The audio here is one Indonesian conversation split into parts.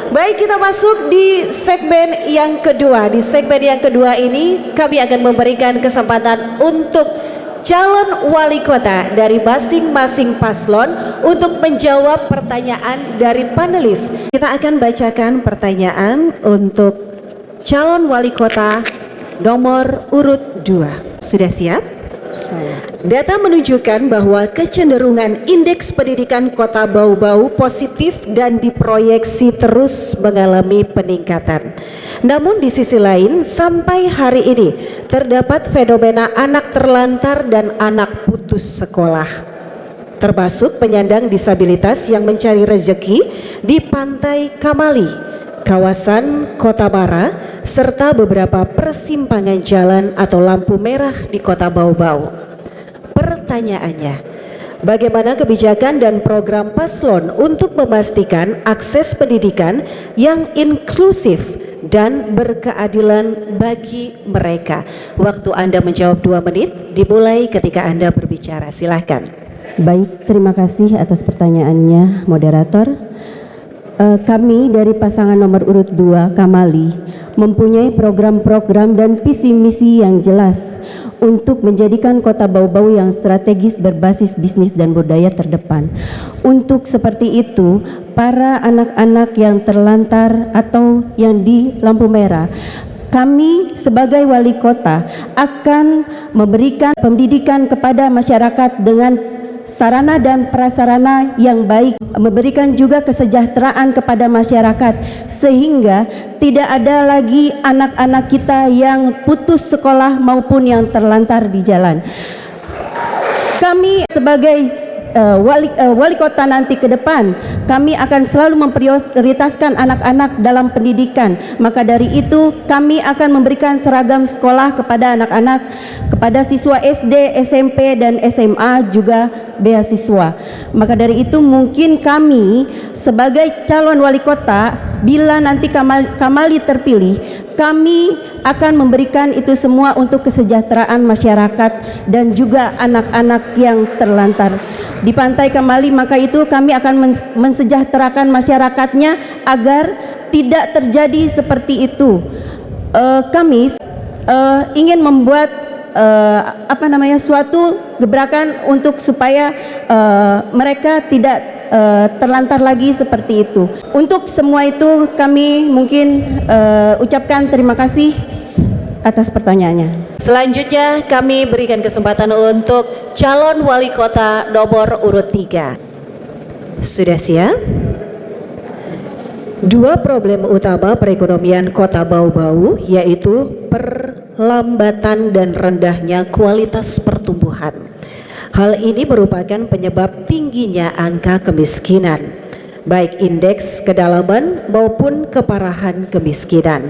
Baik, kita masuk di segmen yang kedua. Di segmen yang kedua ini kami akan memberikan kesempatan untuk calon wali kota dari masing-masing paslon untuk menjawab pertanyaan dari panelis. Kita akan bacakan pertanyaan untuk calon wali kota nomor urut 2. Sudah siap? Data menunjukkan bahwa kecenderungan indeks pendidikan Kota Bau-Bau positif dan diproyeksi terus mengalami peningkatan. Namun di sisi lain, sampai hari ini terdapat fenomena anak terlantar dan anak putus sekolah, termasuk penyandang disabilitas yang mencari rezeki di Pantai Kamali, kawasan Kota Bara, serta beberapa persimpangan jalan atau lampu merah di Kota Bau-Bau. Pertanyaannya, bagaimana kebijakan dan program paslon untuk memastikan akses pendidikan yang inklusif dan berkeadilan bagi mereka? Waktu Anda menjawab 2 menit dimulai ketika Anda berbicara. Silahkan. Baik, terima kasih atas pertanyaannya, moderator. Kami dari pasangan nomor urut 2 Kamali mempunyai program-program dan visi misi yang jelas untuk menjadikan Kota Bau-Bau yang strategis berbasis bisnis dan budaya terdepan. Untuk seperti itu, para anak-anak yang terlantar atau yang di lampu merah, kami sebagai wali kota akan memberikan pendidikan kepada masyarakat dengan sarana dan prasarana yang baik, memberikan juga kesejahteraan kepada masyarakat sehingga tidak ada lagi anak-anak kita yang putus sekolah maupun yang terlantar di jalan. Kami sebagai wali kota nanti ke depan, kami akan selalu memprioritaskan anak-anak dalam pendidikan. Maka dari itu kami akan memberikan seragam sekolah kepada anak-anak, kepada siswa SD, SMP dan SMA juga beasiswa. Maka dari itu mungkin kami sebagai calon wali kota, bila nanti Kamali terpilih, kami akan memberikan itu semua untuk kesejahteraan masyarakat dan juga anak-anak yang terlantar di Pantai Kamali. Maka itu kami akan mensejahterakan masyarakatnya agar tidak terjadi seperti itu. Kami ingin membuat suatu gebrakan untuk supaya mereka tidak terlantar lagi seperti itu. Untuk semua itu kami mungkin ucapkan terima kasih atas pertanyaannya. Selanjutnya kami berikan kesempatan untuk calon wali kota nomor urut 3. Sudah siap? 2 problem utama perekonomian Kota Bau-Bau yaitu perlambatan dan rendahnya kualitas pertumbuhan. Hal ini merupakan penyebab tingginya angka kemiskinan, baik indeks kedalaman maupun keparahan kemiskinan.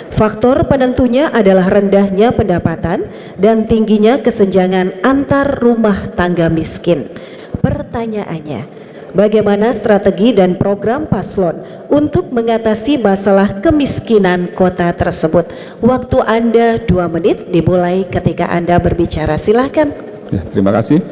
Faktor penentunya adalah rendahnya pendapatan dan tingginya kesenjangan antar rumah tangga miskin. Pertanyaannya, bagaimana strategi dan program paslon untuk mengatasi masalah kemiskinan kota tersebut? Waktu Anda 2 menit dimulai ketika Anda berbicara. Silahkan. Ya, terima kasih.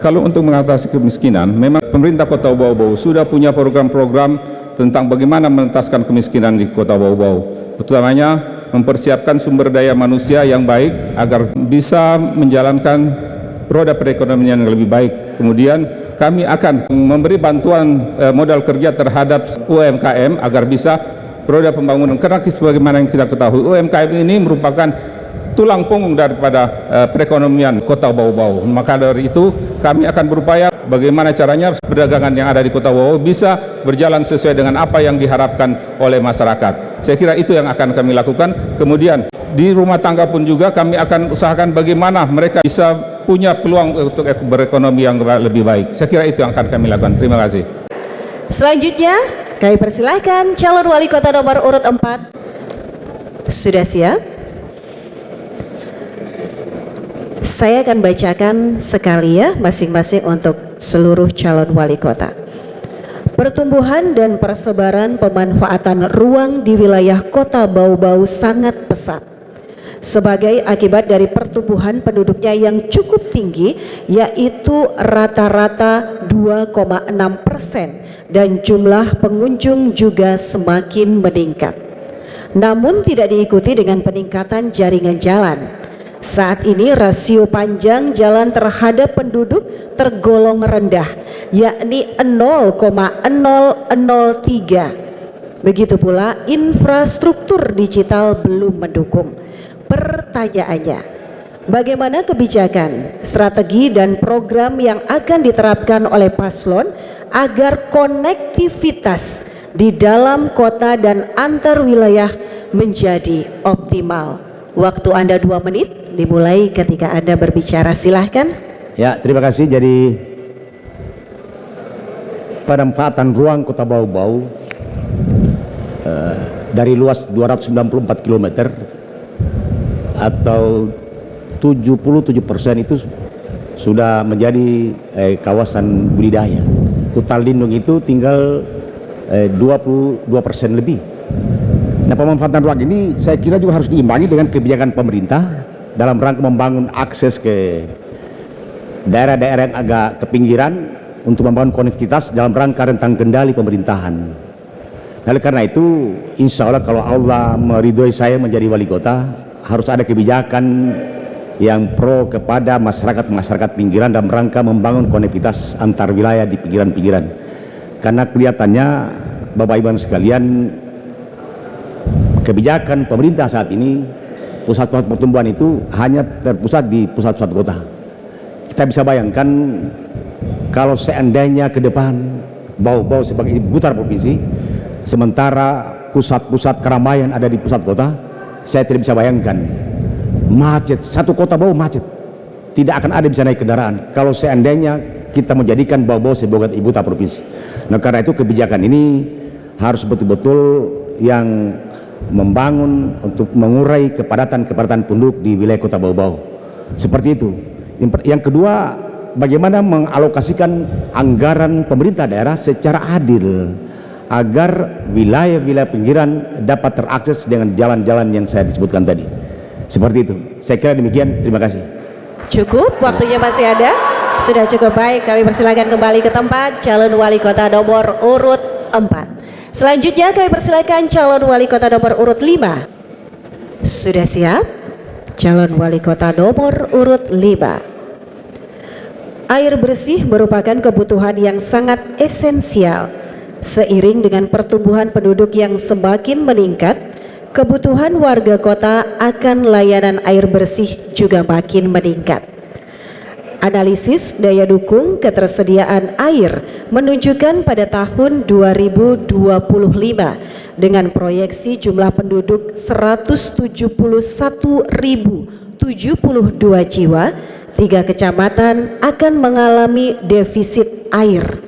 Kalau untuk mengatasi kemiskinan, memang pemerintah Kota Bau-Bau sudah punya program-program tentang bagaimana mengentaskan kemiskinan di Kota Bau-Bau. Utamanya mempersiapkan sumber daya manusia yang baik agar bisa menjalankan roda perekonomian yang lebih baik. Kemudian kami akan memberi bantuan modal kerja terhadap UMKM agar bisa roda pembangunan. Karena sebagaimana yang kita ketahui, UMKM ini merupakan tulang punggung daripada perekonomian Kota Bau-Bau. Maka dari itu kami akan berupaya bagaimana caranya perdagangan yang ada di Kota Bau bisa berjalan sesuai dengan apa yang diharapkan oleh masyarakat. Saya kira itu yang akan kami lakukan. Kemudian di rumah tangga pun juga kami akan usahakan bagaimana mereka bisa punya peluang untuk berekonomi yang lebih baik. Saya kira itu yang akan kami lakukan. Terima kasih. Selanjutnya kami persilahkan calon wali kota nomor urut 4. Sudah siap? Saya akan bacakan sekali ya masing-masing untuk seluruh calon wali kota. Pertumbuhan dan persebaran pemanfaatan ruang di wilayah Kota Bau-Bau sangat pesat sebagai akibat dari pertumbuhan penduduknya yang cukup tinggi, yaitu rata-rata 2,6% dan jumlah pengunjung juga semakin meningkat. Namun tidak diikuti dengan peningkatan jaringan jalan. Saat ini rasio panjang jalan terhadap penduduk tergolong rendah, yakni 0,0003. Begitu pula infrastruktur digital belum mendukung. Pertanyaannya, bagaimana kebijakan, strategi dan program yang akan diterapkan oleh paslon agar konektivitas di dalam kota dan antar wilayah menjadi optimal? Waktu Anda 2 menit, dimulai ketika Anda berbicara, silahkan. Ya, terima kasih. Jadi penempatan ruang Kota Bau-Bau dari luas 294 km atau 77% itu sudah menjadi kawasan budidaya. Hutan lindung itu tinggal 22% lebih. Nah, pemanfaatan ruang ini saya kira juga harus diimbangi dengan kebijakan pemerintah dalam rangka membangun akses ke daerah-daerah yang agak ke pinggiran untuk membangun konektivitas dalam rangka rentang kendali pemerintahan. Oleh karena itu, insya Allah kalau Allah meridhoi saya menjadi wali kota, harus ada kebijakan yang pro kepada masyarakat pinggiran dalam rangka membangun konektivitas antar wilayah di pinggiran-pinggiran. Karena kelihatannya Bapak Ibu sekalian, kebijakan pemerintah saat ini, pusat-pusat pertumbuhan itu hanya terpusat di pusat-pusat kota. Kita bisa bayangkan kalau seandainya ke depan Bau-Bau sebagai ibu kota provinsi, sementara pusat-pusat keramaian ada di pusat kota, saya tidak bisa bayangkan macet, satu kota Bau macet, tidak akan ada bisa naik kendaraan kalau seandainya kita menjadikan Bau-Bau sebagai ibu kota provinsi. Nah, karena itu kebijakan ini harus betul-betul yang membangun untuk mengurai kepadatan penduduk di wilayah Kota Bau-Bau. Seperti itu. Yang kedua, bagaimana mengalokasikan anggaran pemerintah daerah secara adil agar wilayah-wilayah pinggiran dapat terakses dengan jalan-jalan yang saya disebutkan tadi. Seperti itu. Saya kira demikian. Terima kasih. Cukup, waktunya masih ada. Sudah cukup baik, kami persilakan kembali ke tempat calon wali kota nomor urut 4. Selanjutnya kami persilakan calon wali kota nomor urut 5. Sudah siap? Calon wali kota nomor urut 5. Air bersih merupakan kebutuhan yang sangat esensial. Seiring dengan pertumbuhan penduduk yang semakin meningkat, kebutuhan warga kota akan layanan air bersih juga makin meningkat. Analisis daya dukung ketersediaan air menunjukkan pada tahun 2025 dengan proyeksi jumlah penduduk 171.072 jiwa, 3 kecamatan akan mengalami defisit air,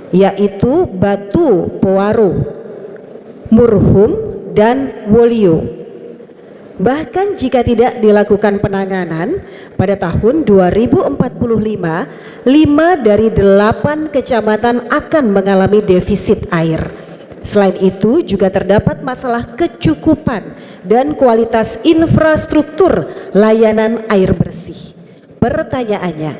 yaitu Batu Poaro, Murhum, dan Wolio. Bahkan jika tidak dilakukan penanganan, pada tahun 2045, 5 dari 8 kecamatan akan mengalami defisit air. Selain itu juga terdapat masalah kecukupan dan kualitas infrastruktur layanan air bersih. Pertanyaannya,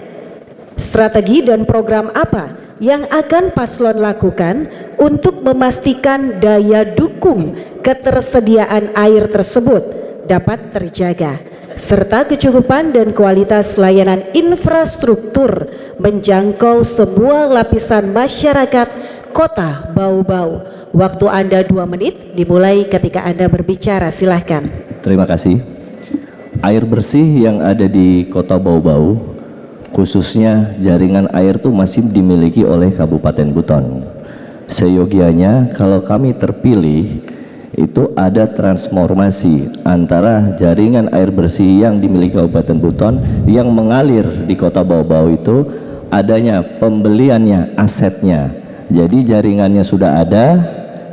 strategi dan program apa yang akan paslon lakukan untuk memastikan daya dukung ketersediaan air tersebut dapat terjaga, serta kecukupan dan kualitas layanan infrastruktur menjangkau semua lapisan masyarakat Kota Bau-Bau? Waktu Anda 2 menit, dimulai ketika Anda berbicara, silahkan. Terima kasih. Air bersih yang ada di Kota Bau-Bau, khususnya jaringan air itu masih dimiliki oleh Kabupaten Buton. Seyogianya kalau kami terpilih, itu ada transformasi antara jaringan air bersih yang dimiliki Kabupaten Buton yang mengalir di Kota Bau-Bau itu adanya pembeliannya, asetnya. Jadi jaringannya sudah ada,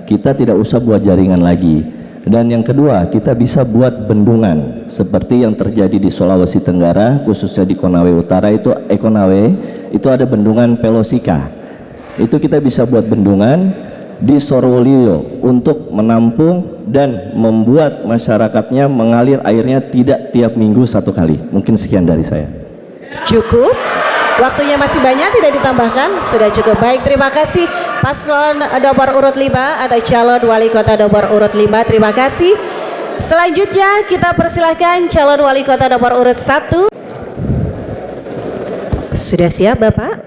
kita tidak usah buat jaringan lagi. Dan yang kedua, kita bisa buat bendungan seperti yang terjadi di Sulawesi Tenggara, khususnya di Konawe Utara itu itu ada bendungan Pelosika. Itu kita bisa buat bendungan di Sorowolio untuk menampung dan membuat masyarakatnya mengalir airnya tidak tiap minggu 1 kali. Mungkin sekian dari saya. Cukup, waktunya masih banyak, tidak ditambahkan. Sudah cukup baik, terima kasih. paslon nomor urut 5 atau calon wali kota nomor urut 5. Terima kasih. Selanjutnya kita persilahkan calon wali kota nomor urut 1. Sudah siap Bapak?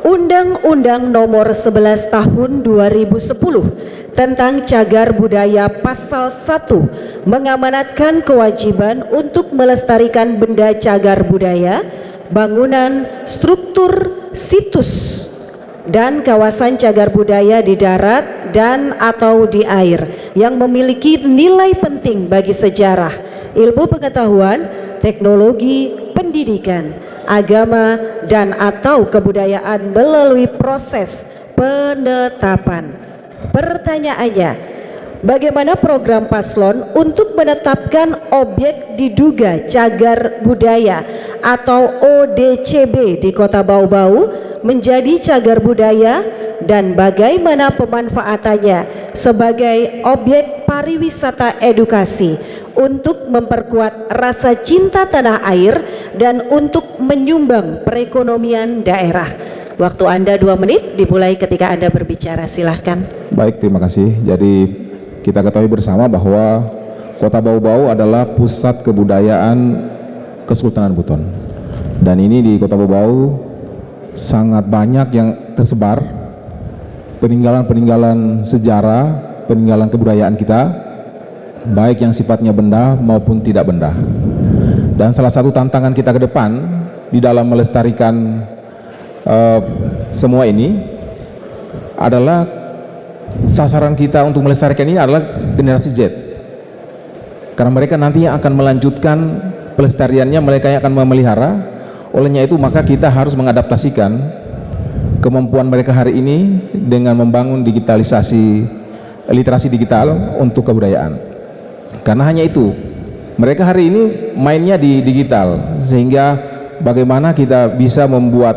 Undang-Undang nomor 11 tahun 2010 tentang Cagar Budaya pasal 1 mengamanatkan kewajiban untuk melestarikan benda cagar budaya, bangunan, struktur, situs, dan kawasan cagar budaya di darat dan atau di air yang memiliki nilai penting bagi sejarah, ilmu pengetahuan, teknologi, pendidikan, agama, dan atau kebudayaan melalui proses penetapan. Pertanyaannya, bagaimana program paslon untuk menetapkan objek diduga cagar budaya atau ODCB di Kota Bau-Bau menjadi cagar budaya dan bagaimana pemanfaatannya sebagai objek pariwisata edukasi untuk memperkuat rasa cinta tanah air dan untuk menyumbang perekonomian daerah. Waktu Anda 2 menit dimulai ketika Anda berbicara, silahkan. Baik, terima kasih. Jadi kita ketahui bersama bahwa Kota Bau-Bau adalah pusat kebudayaan Kesultanan Buton. Dan ini di Kota Bau-Bau sangat banyak yang tersebar peninggalan-peninggalan sejarah, peninggalan kebudayaan kita, baik yang sifatnya benda maupun tidak benda. Dan salah satu tantangan kita ke depan di dalam melestarikan semua ini adalah sasaran kita untuk melestarikan ini adalah generasi Z, karena mereka nantinya akan melanjutkan pelestariannya, mereka yang akan memelihara. Olehnya itu maka kita harus mengadaptasikan kemampuan mereka hari ini dengan membangun digitalisasi, literasi digital untuk kebudayaan. Karena hanya itu, mereka hari ini mainnya di digital, sehingga bagaimana kita bisa membuat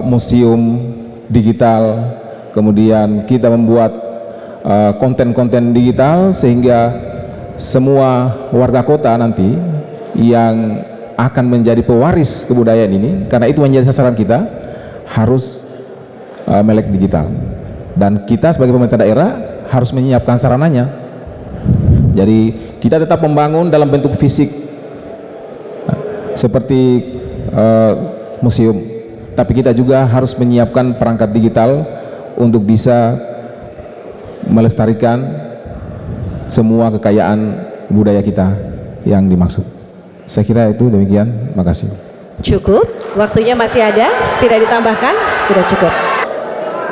museum digital, kemudian kita membuat konten-konten digital sehingga semua warga kota nanti yang akan menjadi pewaris kebudayaan ini, karena itu menjadi sasaran kita, harus melek digital. Dan kita sebagai pemerintah daerah harus menyiapkan sarananya. Jadi kita tetap membangun dalam bentuk fisik seperti museum, tapi kita juga harus menyiapkan perangkat digital untuk bisa melestarikan semua kekayaan budaya kita yang dimaksud. Saya kira itu demikian, makasih. Cukup, waktunya masih ada, tidak ditambahkan, sudah cukup.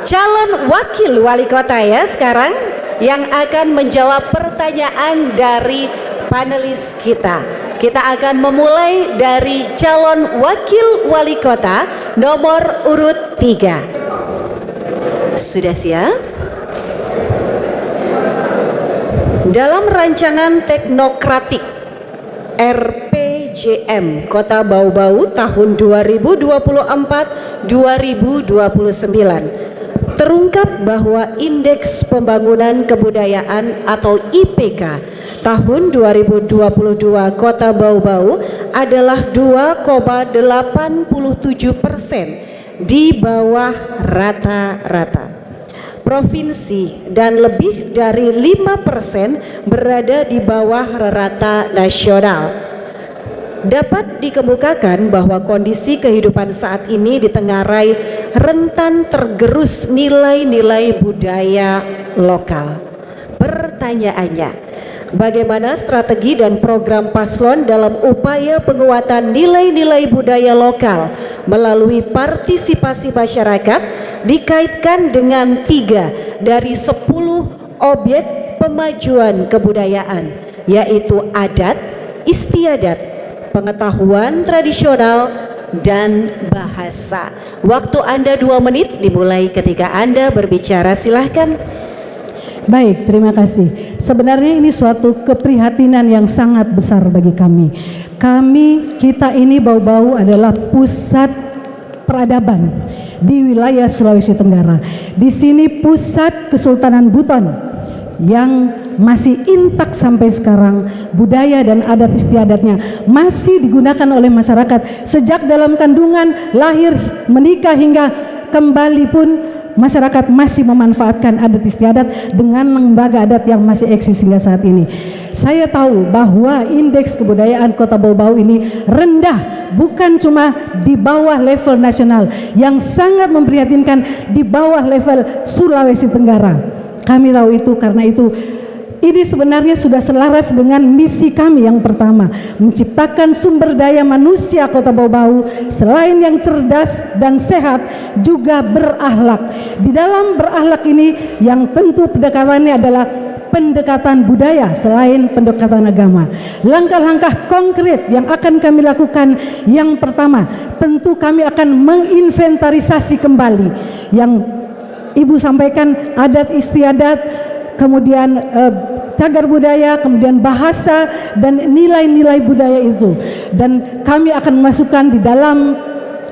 Calon wakil wali kota ya sekarang yang akan menjawab pertanyaan dari panelis kita. Kita akan memulai dari calon wakil wali kota nomor urut 3. Sudah siap? Dalam rancangan teknokratik RPJM Kota Bau-Bau tahun 2024-2029 terungkap bahwa Indeks Pembangunan Kebudayaan atau IPK tahun 2022 Kota Bau-Bau adalah 2,87%, di bawah rata-rata provinsi dan lebih dari 5% berada di bawah rata nasional. Dapat dikemukakan bahwa kondisi kehidupan saat ini ditengarai rentan tergerus nilai-nilai budaya lokal. Pertanyaannya, bagaimana strategi dan program paslon dalam upaya penguatan nilai-nilai budaya lokal melalui partisipasi masyarakat dikaitkan dengan 3 dari 10 objek pemajuan kebudayaan, yaitu adat, istiadat, pengetahuan tradisional, dan bahasa. Waktu Anda 2 menit dimulai ketika Anda berbicara, silahkan. Baik, terima kasih. Sebenarnya ini suatu keprihatinan yang sangat besar bagi kami. Kita ini Bau-Bau adalah pusat peradaban di wilayah Sulawesi Tenggara. Di sini pusat Kesultanan Buton yang masih intak sampai sekarang, budaya dan adat istiadatnya masih digunakan oleh masyarakat sejak dalam kandungan, lahir, menikah hingga kembali pun masyarakat masih memanfaatkan adat istiadat dengan lembaga adat yang masih eksis hingga saat ini. Saya tahu bahwa indeks kebudayaan Kota Bau-Bau ini rendah, bukan cuma di bawah level nasional, yang sangat memprihatinkan di bawah level Sulawesi Tenggara. Kami tahu itu, karena itu ini sebenarnya sudah selaras dengan misi kami yang pertama, menciptakan sumber daya manusia Kota Bau-Bau selain yang cerdas dan sehat juga berakhlak. Di dalam berakhlak ini yang tentu pendekatannya adalah pendekatan budaya selain pendekatan agama. Langkah-langkah konkret yang akan kami lakukan, yang pertama tentu kami akan menginventarisasi kembali yang Ibu sampaikan, adat istiadat, kemudian cagar budaya, kemudian bahasa dan nilai-nilai budaya itu, dan kami akan memasukkan di dalam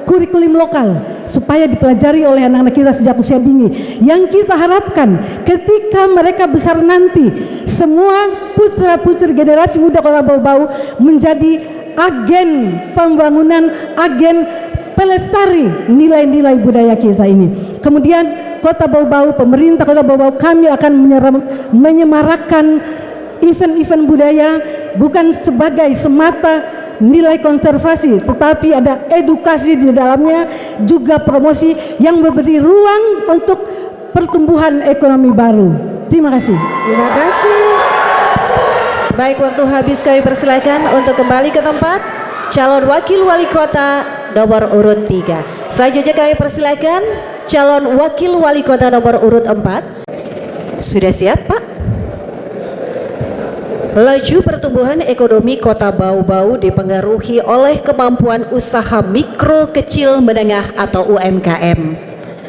kurikulum lokal supaya dipelajari oleh anak-anak kita sejak usia dini. Yang kita harapkan ketika mereka besar nanti, semua putra-putri generasi muda Kota Bau-Bau menjadi agen pembangunan, agen pelestari nilai-nilai budaya kita ini. Kemudian Kota Bau-Bau, pemerintah Kota Bau-Bau, kami akan menyemarakkan event-event budaya bukan sebagai semata nilai konservasi, tetapi ada edukasi di dalamnya, juga promosi yang memberi ruang untuk pertumbuhan ekonomi baru. Terima kasih. Terima kasih. Baik, waktu habis, kami persilakan untuk kembali ke tempat calon wakil wali kota nomor urut 3. Selanjutnya kami persilakan calon wakil wali kota nomor urut 4. Sudah siap, Pak? Laju pertumbuhan ekonomi Kota Bau-Bau dipengaruhi oleh kemampuan usaha mikro kecil menengah atau UMKM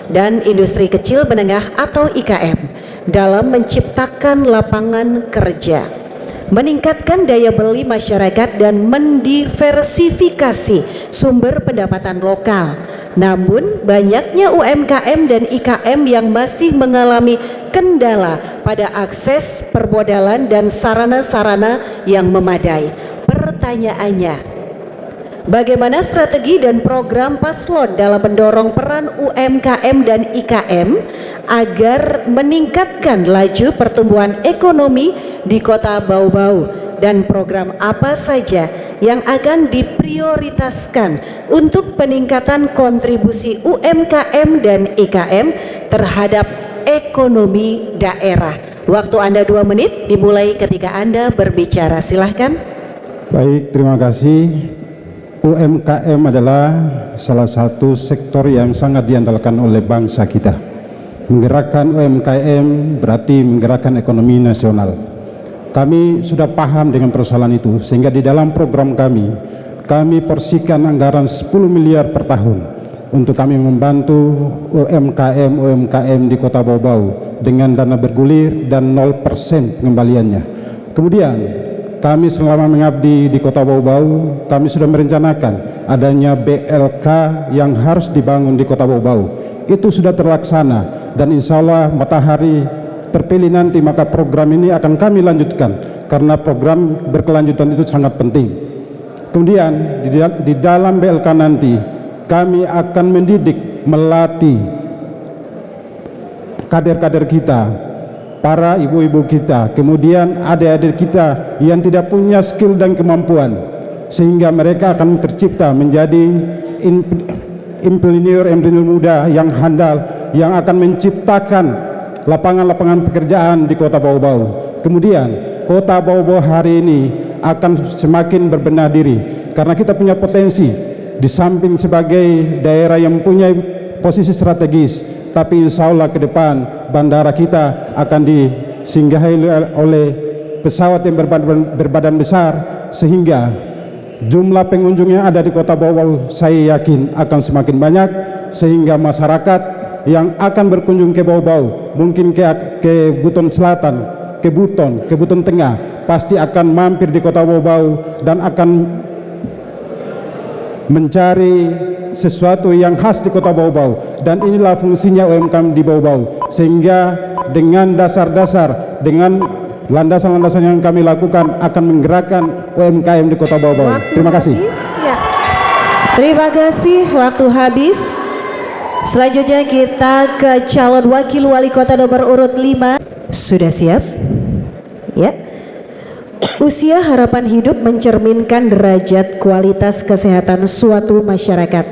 dan industri kecil menengah atau IKM dalam menciptakan lapangan kerja, meningkatkan daya beli masyarakat dan mendiversifikasi sumber pendapatan lokal. Namun banyaknya UMKM dan IKM yang masih mengalami kendala pada akses permodalan dan sarana-sarana yang memadai. Pertanyaannya, bagaimana strategi dan program paslon dalam mendorong peran UMKM dan IKM agar meningkatkan laju pertumbuhan ekonomi di Kota Bau-Bau, dan program apa saja yang akan diprioritaskan untuk peningkatan kontribusi UMKM dan IKM terhadap ekonomi daerah? Waktu Anda 2 menit dimulai ketika Anda berbicara. Silahkan. Baik, terima kasih. UMKM adalah salah satu sektor yang sangat diandalkan oleh bangsa kita. Menggerakkan UMKM berarti menggerakkan ekonomi nasional. Kami sudah paham dengan persoalan itu, sehingga di dalam program kami porsikan anggaran 10 miliar per tahun untuk kami membantu UMKM di Kota Bau-Bau dengan dana bergulir dan 0% pengembaliannya. Kemudian kami selama mengabdi di Kota Bau-Bau, kami sudah merencanakan adanya BLK yang harus dibangun di Kota Bau-Bau. Itu sudah terlaksana, dan insya Allah matahari terpilih nanti, maka program ini akan kami lanjutkan, karena program berkelanjutan itu sangat penting. Kemudian di dalam BLK nanti kami akan mendidik, melatih kader-kader kita, para ibu-ibu kita, kemudian adik-adik kita yang tidak punya skill dan kemampuan, sehingga mereka akan tercipta menjadi impreneur muda yang handal, yang akan menciptakan lapangan-lapangan pekerjaan di Kota Bau-Bau. Kemudian Kota Bau-Bau hari ini akan semakin berbenah diri, karena kita punya potensi di samping sebagai daerah yang punya posisi strategis, tapi insya Allah ke depan bandara kita akan disinggahi oleh pesawat yang berbadan besar, sehingga jumlah pengunjung yang ada di Kota Bau-Bau saya yakin akan semakin banyak, sehingga masyarakat yang akan berkunjung ke Bau-Bau, mungkin ke Buton Selatan, ke Buton Tengah, pasti akan mampir di Kota Bau-Bau dan akan mencari sesuatu yang khas di Kota Bau-Bau. Dan inilah fungsinya UMKM di Bau-Bau, sehingga dengan dasar-dasar, dengan landasan-landasan yang kami lakukan akan menggerakkan UMKM di Kota Bau-Bau. Terima kasih. Ya. Terima kasih, waktu habis. Selanjutnya kita ke calon wakil wali kota nomor urut 5. Sudah siap? Ya. Usia harapan hidup mencerminkan derajat kualitas kesehatan suatu masyarakat.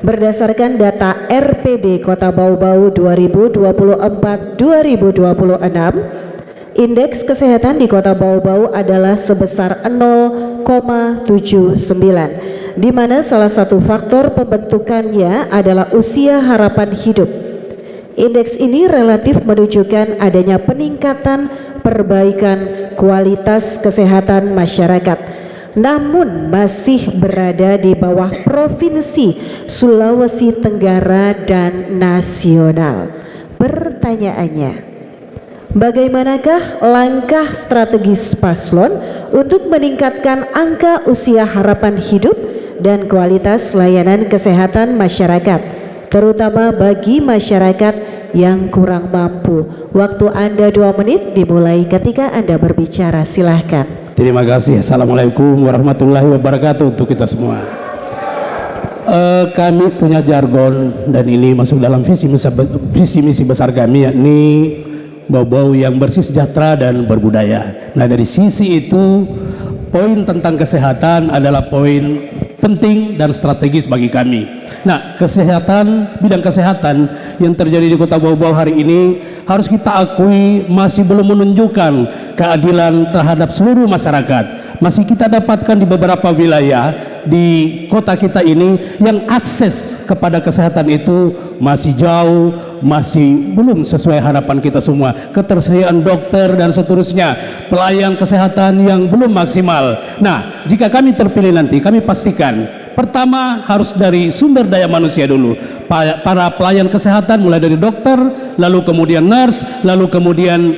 Berdasarkan data RPD Kota Bau-Bau 2024-2026, indeks kesehatan di Kota Bau-Bau adalah sebesar 0,79, di mana salah satu faktor pembentukannya adalah usia harapan hidup. Indeks ini relatif menunjukkan adanya peningkatan perbaikan kualitas kesehatan masyarakat, namun masih berada di bawah Provinsi Sulawesi Tenggara dan nasional. Pertanyaannya, bagaimanakah langkah strategis paslon untuk meningkatkan angka usia harapan hidup dan kualitas layanan kesehatan masyarakat, terutama bagi masyarakat yang kurang mampu? Waktu Anda 2 menit dimulai ketika Anda berbicara, silahkan. Terima kasih. Assalamualaikum warahmatullahi wabarakatuh untuk kita semua. Kami punya jargon dan ini masuk dalam visi misi besar kami, yakni Bau-Bau yang bersih, sejahtera dan berbudaya. Nah, dari sisi itu poin tentang kesehatan adalah poin penting dan strategis bagi kami. Nah, bidang kesehatan yang terjadi di Kota Bau-Bau hari ini harus kita akui masih belum menunjukkan keadilan terhadap seluruh masyarakat. Masih kita dapatkan di beberapa wilayah di kota kita ini yang akses kepada kesehatan itu masih jauh, masih belum sesuai harapan kita semua. Ketersediaan dokter dan seterusnya, pelayan kesehatan yang belum maksimal. Nah, jika kami terpilih nanti, kami pastikan pertama harus dari sumber daya manusia dulu. Para pelayan kesehatan mulai dari dokter, lalu kemudian nurse, lalu kemudian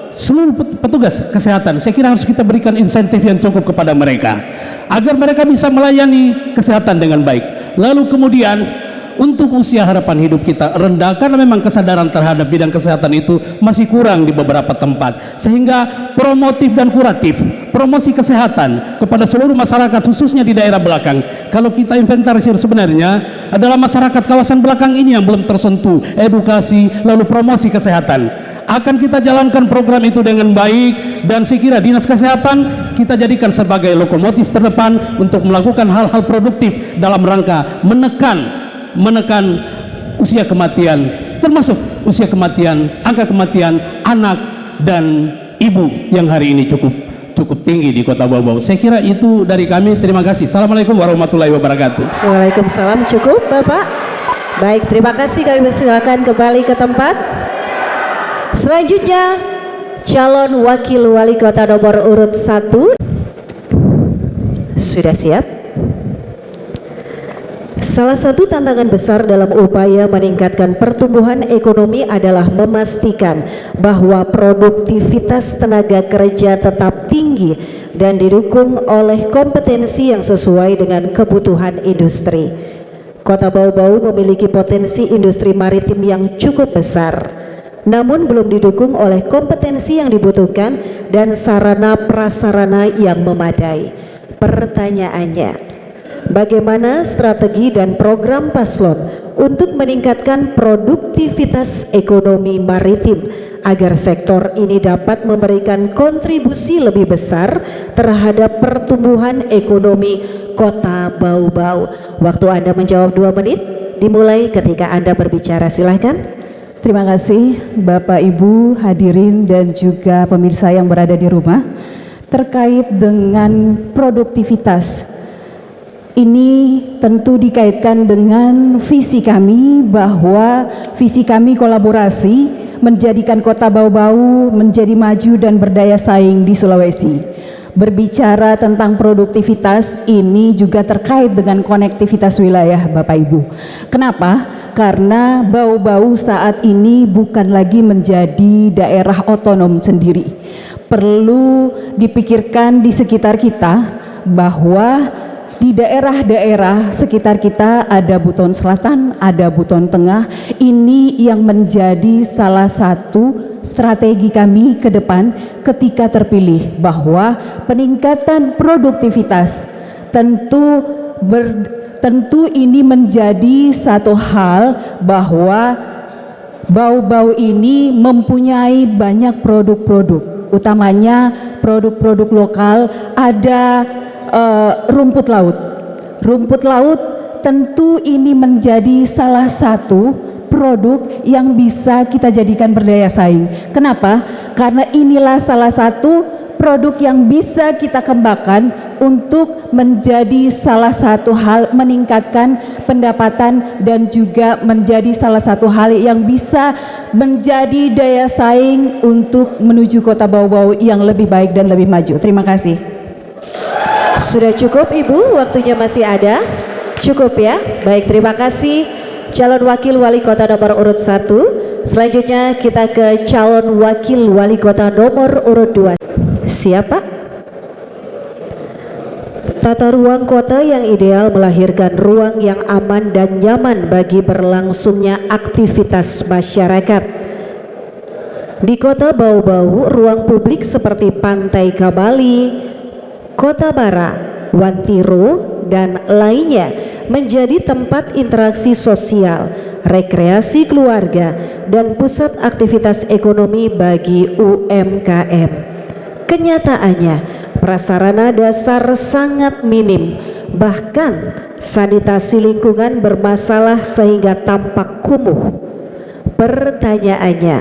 seluruh petugas kesehatan. Saya kira harus kita berikan insentif yang cukup kepada mereka agar mereka bisa melayani kesehatan dengan baik. Lalu kemudian untuk usia harapan hidup kita rendah karena memang kesadaran terhadap bidang kesehatan itu masih kurang di beberapa tempat, sehingga promotif dan kuratif, promosi kesehatan kepada seluruh masyarakat khususnya di daerah belakang. Kalau kita inventarisir sebenarnya adalah masyarakat kawasan belakang ini yang belum tersentuh edukasi lalu promosi kesehatan. Akan kita jalankan program itu dengan baik, dan saya kira dinas kesehatan kita jadikan sebagai lokomotif terdepan untuk melakukan hal-hal produktif dalam rangka menekan usia kematian, termasuk usia kematian, angka kematian anak dan ibu yang hari ini cukup tinggi di Kota Bau-Bau. Saya kira itu dari kami. Terima kasih. Assalamualaikum warahmatullahi wabarakatuh. Waalaikumsalam. Cukup Bapak? Baik, terima kasih. Kami silakan kembali ke tempat. Selanjutnya calon wakil wali kota nomor urut 1. Sudah siap? Salah satu tantangan besar dalam upaya meningkatkan pertumbuhan ekonomi adalah memastikan bahwa produktivitas tenaga kerja tetap tinggi dan didukung oleh kompetensi yang sesuai dengan kebutuhan industri. Kota Bau-Bau memiliki potensi industri maritim yang cukup besar, namun belum didukung oleh kompetensi yang dibutuhkan dan sarana prasarana yang memadai. Pertanyaannya, bagaimana strategi dan program paslon untuk meningkatkan produktivitas ekonomi maritim agar sektor ini dapat memberikan kontribusi lebih besar terhadap pertumbuhan ekonomi Kota Bau-Bau? Waktu Anda menjawab 2 menit dimulai ketika Anda berbicara, silahkan. Terima kasih Bapak Ibu hadirin dan juga pemirsa yang berada di rumah. Terkait dengan produktivitas, ini tentu dikaitkan dengan visi kami, bahwa visi kami kolaborasi menjadikan Kota Bau-Bau menjadi maju dan berdaya saing di Sulawesi. Berbicara tentang produktivitas ini juga terkait dengan konektivitas wilayah Bapak Ibu. Kenapa? Karena Bau-Bau saat ini bukan lagi menjadi daerah otonom sendiri. Perlu dipikirkan di sekitar kita bahwa di daerah-daerah sekitar kita ada Buton Selatan, ada Buton Tengah. Ini yang menjadi salah satu strategi kami ke depan ketika terpilih, bahwa peningkatan produktivitas tentu tentu ini menjadi satu hal bahwa Bau-Bau ini mempunyai banyak produk-produk, utamanya produk-produk lokal. Ada rumput laut. Rumput laut tentu ini menjadi salah satu produk yang bisa kita jadikan berdaya saing. Kenapa? Karena inilah salah satu produk yang bisa kita kembangkan untuk menjadi salah satu hal meningkatkan pendapatan dan juga menjadi salah satu hal yang bisa menjadi daya saing untuk menuju Kota Bau-Bau yang lebih baik dan lebih maju. Terima kasih. Sudah cukup Ibu, waktunya masih ada. Cukup ya. Baik, terima kasih calon wakil wali kota nomor urut 1. Selanjutnya kita ke calon wakil wali kota nomor urut 2. Siapa? Tata ruang kota yang ideal melahirkan ruang yang aman dan nyaman bagi berlangsungnya aktivitas masyarakat. Di Kota Bau-Bau, ruang publik seperti Pantai Kabali, Kota Bara, Wantiro, dan lainnya menjadi tempat interaksi sosial, rekreasi keluarga, dan pusat aktivitas ekonomi bagi UMKM. Kenyataannya, prasarana dasar sangat minim, bahkan sanitasi lingkungan bermasalah sehingga tampak kumuh. Pertanyaannya,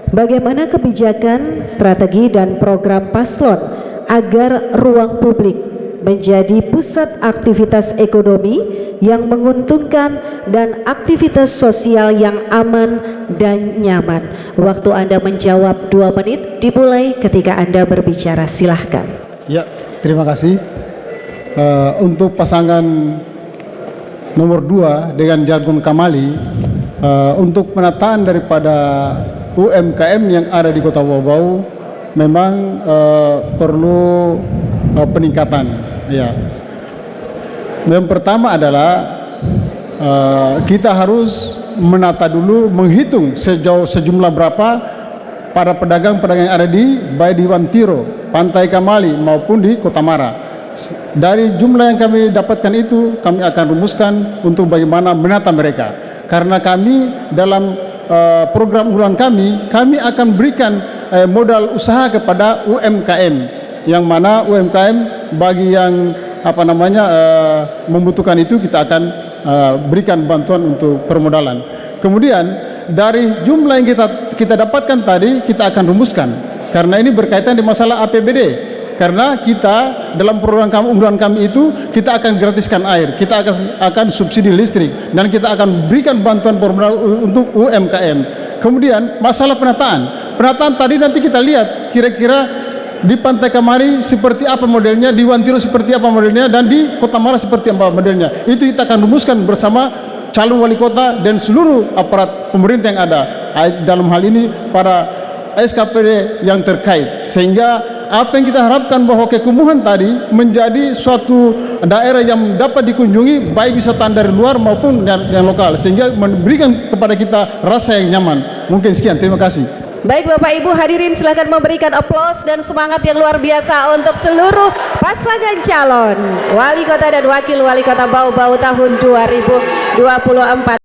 bagaimana kebijakan, strategi, dan program paslon agar ruang publik menjadi pusat aktivitas ekonomi yang menguntungkan dan aktivitas sosial yang aman dan nyaman? Waktu Anda menjawab 2 menit dimulai ketika Anda berbicara. Silahkan. Ya, terima kasih. Untuk pasangan nomor 2 dengan jargon Kamali, untuk penataan daripada UMKM yang ada di Kota Bau-Bau memang perlu peningkatan. Ya. Yang pertama adalah kita harus menata dulu, menghitung sejumlah berapa para pedagang-pedagang yang ada baik di Wantiro, Pantai Kamali maupun di Kota Mara. Dari jumlah yang kami dapatkan itu, kami akan rumuskan untuk bagaimana menata mereka. Karena kami dalam program unggulan kami akan berikan modal usaha kepada UMKM, yang mana UMKM bagi yang membutuhkan itu kita akan berikan bantuan untuk permodalan. Kemudian dari jumlah yang kita dapatkan tadi kita akan rumuskan, karena ini berkaitan di masalah APBD. Karena kita dalam program unggulan kami itu kita akan gratiskan air, kita akan subsidi listrik, dan kita akan berikan bantuan permodalan untuk UMKM. Kemudian masalah penataan tadi nanti kita lihat kira-kira di Pantai Kamari seperti apa modelnya, di Wantiro seperti apa modelnya, dan di Kota Mara seperti apa modelnya. Itu kita akan rumuskan bersama calon wali kota dan seluruh aparat pemerintah yang ada, dalam hal ini para SKPD yang terkait, sehingga apa yang kita harapkan bahwa kekumuhan tadi menjadi suatu daerah yang dapat dikunjungi baik wisatawan dari luar maupun yang lokal, sehingga memberikan kepada kita rasa yang nyaman. Mungkin sekian, terima kasih. Baik Bapak Ibu hadirin, silakan memberikan aplaus dan semangat yang luar biasa untuk seluruh pasangan calon wali kota dan wakil wali kota Bau-Bau tahun 2024.